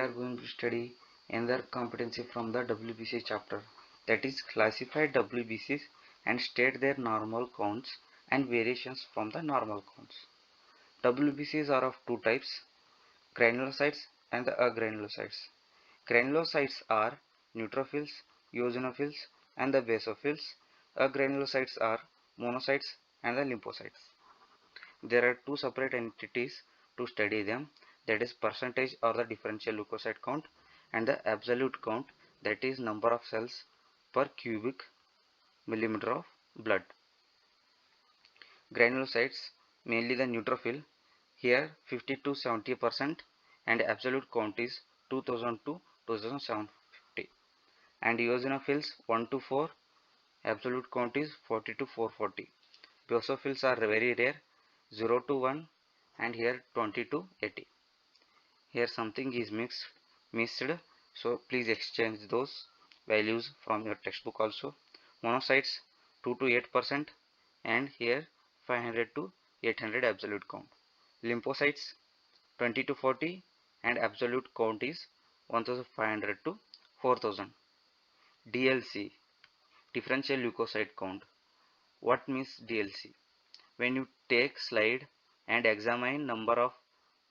are going to study another competency from the WBC chapter, that is classify WBCs and state their normal counts and variations from the normal counts. WBCs are of two types, granulocytes and the agranulocytes. Granulocytes are neutrophils, eosinophils and the basophils. Agranulocytes are monocytes and the lymphocytes. There are two separate entities to study them, that is percentage or the differential leukocyte count and the absolute count, that is number of cells per cubic millimeter of blood. Granulocytes, mainly the neutrophil, here 50 to 70% and absolute count is 2000 to 2750, and eosinophils 1 to 4, absolute count is 40 to 440. Basophils are very rare, 0 to 1 and here 20 to 80. Here something is missed, so please exchange those values from your textbook also. Monocytes 2 to 8% and here 500 to 800 absolute count. Lymphocytes 20 to 40 and absolute count is 1500 to 4000. DLC, differential leukocyte count. What means DLC? When you take slide and examine number of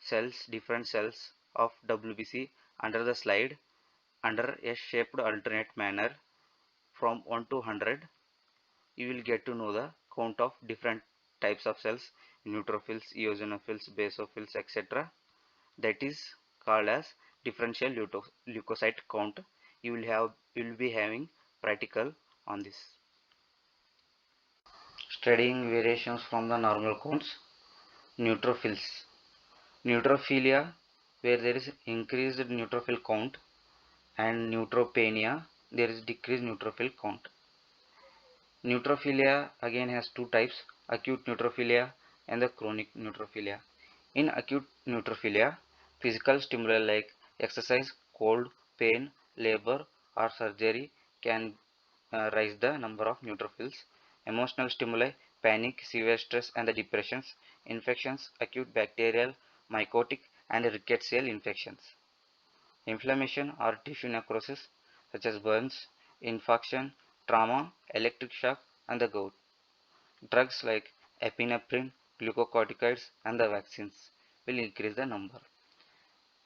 cells, different cells of WBC under the slide under a shaped alternate manner from 1 to 100, you will get to know the count of different types of cells, neutrophils, eosinophils, basophils, etc. That is called as differential leukocyte count. You will be having practical on this. Studying variations from the normal counts. Neutrophils. Neutrophilia, where there is increased neutrophil count, and neutropenia, there is decreased neutrophil count. Neutrophilia again has two types, acute neutrophilia and the chronic neutrophilia. In acute neutrophilia, physical stimuli like exercise, cold, pain, labor or surgery can raise the number of neutrophils. Emotional stimuli, panic, severe stress and the depressions, infections, acute bacterial, mycotic and rickettsial infections. Inflammation or tissue necrosis such as burns, infarction, trauma, electric shock and the gout. Drugs like epinephrine, glucocorticoids and the vaccines will increase the number.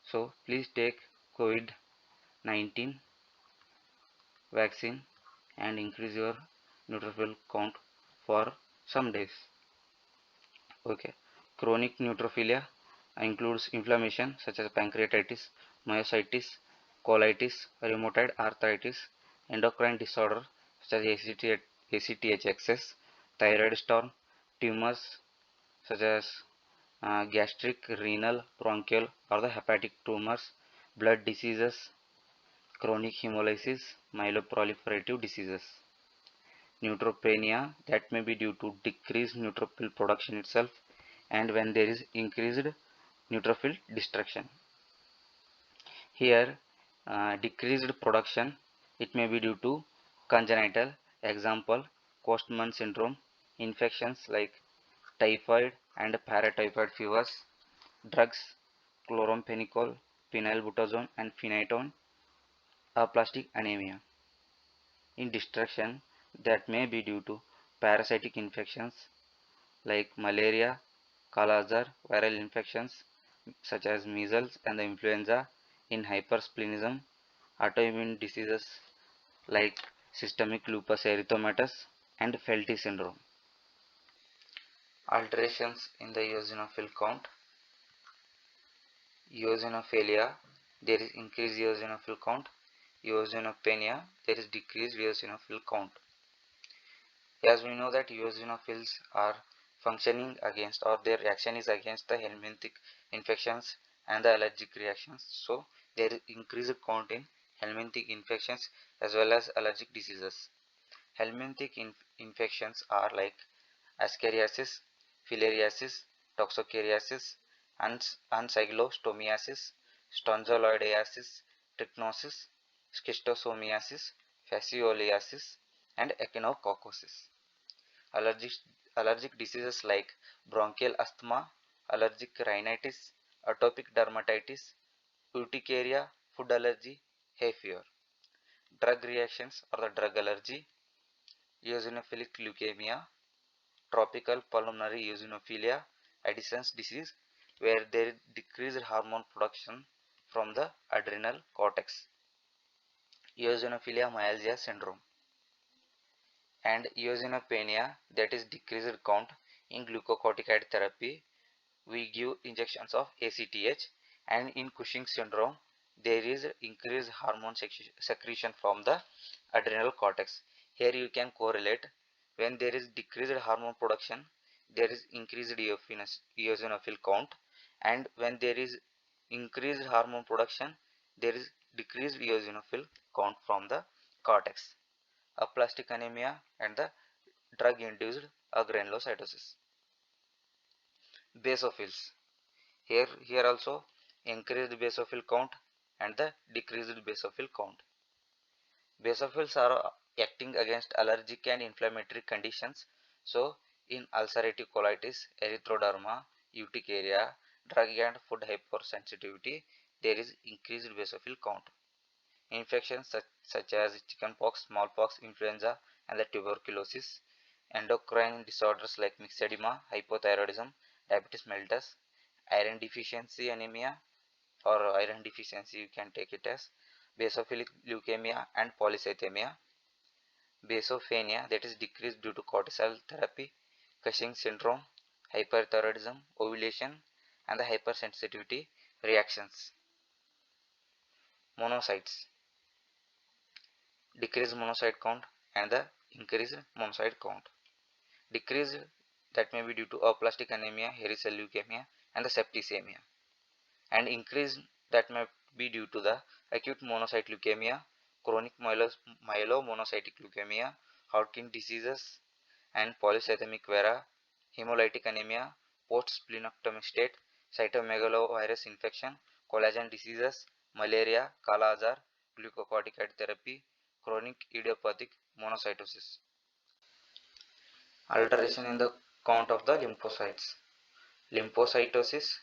So please take COVID-19 vaccine and increase your neutrophil count for some days. Okay. Chronic neutrophilia includes inflammation such as pancreatitis, myositis, colitis, rheumatoid arthritis, endocrine disorder such as ACTH excess, thyroid storm, tumors such as gastric, renal, bronchial or the hepatic tumors, blood diseases, chronic hemolysis, myeloproliferative diseases. Neutropenia, that may be due to decreased neutrophil production itself and when there is increased neutrophil destruction. Here decreased production, it may be due to congenital, example Costman syndrome, infections like typhoid and paratyphoid fevers, drugs chloramphenicol, phenylbutazone and phenytoin, aplastic anemia. In destruction, that may be due to parasitic infections like malaria, Kala-Azar, viral infections such as measles and the influenza, in hypersplenism, autoimmune diseases like systemic lupus erythematosus and Felty syndrome. Alterations in the eosinophil count. Eosinophilia, there is increased eosinophil count. Eosinopenia, there is decreased eosinophil count. As we know that eosinophils are functioning against, or their action is against the helminthic infections and the allergic reactions. So there is increased count in helminthic infections as well as allergic diseases. Helminthic infections are like ascariasis, filariasis, toxocariasis, ancyglostomiasis, strongyloidiasis, trichinosis, schistosomiasis, fascioliasis, and echinococcosis. Allergic diseases like bronchial asthma, allergic rhinitis, atopic dermatitis, urticaria, food allergy, hay fever. Drug reactions or the drug allergy, eosinophilic leukemia, tropical pulmonary eosinophilia, Addison's disease, where there is decreased hormone production from the adrenal cortex, eosinophilia myalgia syndrome, and eosinopenia, that is decreased count. In glucocorticoid therapy we give injections of ACTH, and in Cushing syndrome there is increased hormone secretion from the adrenal cortex. Here you can correlate, when there is decreased hormone production there is increased eosinophil count, and when there is increased hormone production there is decreased eosinophil count from the cortex. Aplastic anemia and the drug induced granulocytosis. Basophils, here also increased basophil count and the decreased basophil count. Basophils are acting against allergic and inflammatory conditions. So in ulcerative colitis, erythroderma, urticaria, drug and food hypersensitivity, there is increased basophil count. Infections such as chickenpox, smallpox, influenza and the tuberculosis. Endocrine disorders like myxedema, hypothyroidism, diabetes mellitus, iron deficiency anemia or iron deficiency, you can take it as basophilic leukemia and polycythemia. Basophenia, that is decreased due to cortisol therapy. Cushing syndrome, hyperthyroidism, ovulation and the hypersensitivity reactions. Monocytes, decreased monocyte count and the increased monocyte count. Decreased, that may be due to aplastic anemia, hairy cell leukemia and the septicemia, and increased, that may be due to the acute monocyte leukemia, chronic myelomonocytic leukemia, Hodgkin diseases and polycythemic vera, hemolytic anemia, post-splenectomy state, cytomegalovirus infection, collagen diseases, malaria, kala azar, glucocorticoid therapy, chronic idiopathic monocytosis. Alteration in the count of the lymphocytes. Lymphocytosis,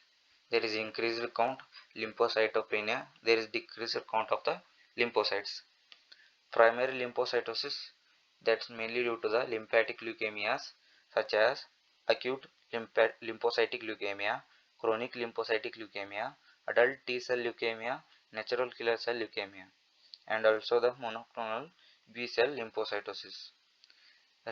there is increased count. Lymphocytopenia, there is decreased count of the lymphocytes. Primary lymphocytosis, that's mainly due to the lymphatic leukemias such as acute lymphocytic leukemia, chronic lymphocytic leukemia, adult T cell leukemia, natural killer cell leukemia, and also the monoclonal B cell lymphocytosis.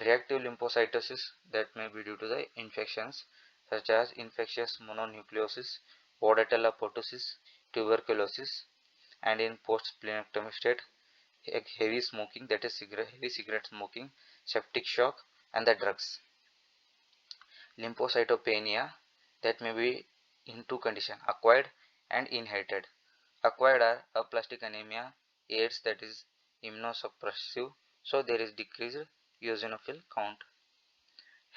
Reactive lymphocytosis, that may be due to the infections such as infectious mononucleosis, Bordetella pertussis, tuberculosis, and in post-splenectomy state, heavy smoking, that is heavy cigarette smoking, septic shock and the drugs. Lymphocytopenia, that may be in two conditions, acquired and inherited. Acquired are aplastic anemia, AIDS, that is immunosuppressive, so there is decreased eosinophil count.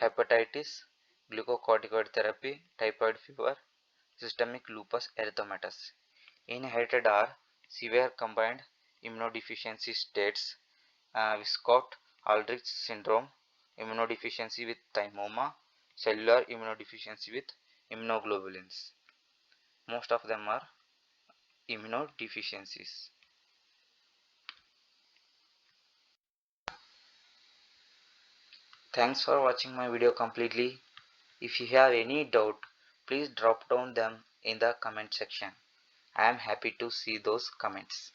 Hepatitis, glucocorticoid therapy, typhoid fever, systemic lupus erythematosus. Inherited are severe combined immunodeficiency states, Wiskott-Aldrich syndrome, immunodeficiency with thymoma, cellular immunodeficiency with immunoglobulins. Most of them are immunodeficiencies. Thanks for watching my video completely. If you have any doubt, please drop down them in the comment section. I am happy to see those comments.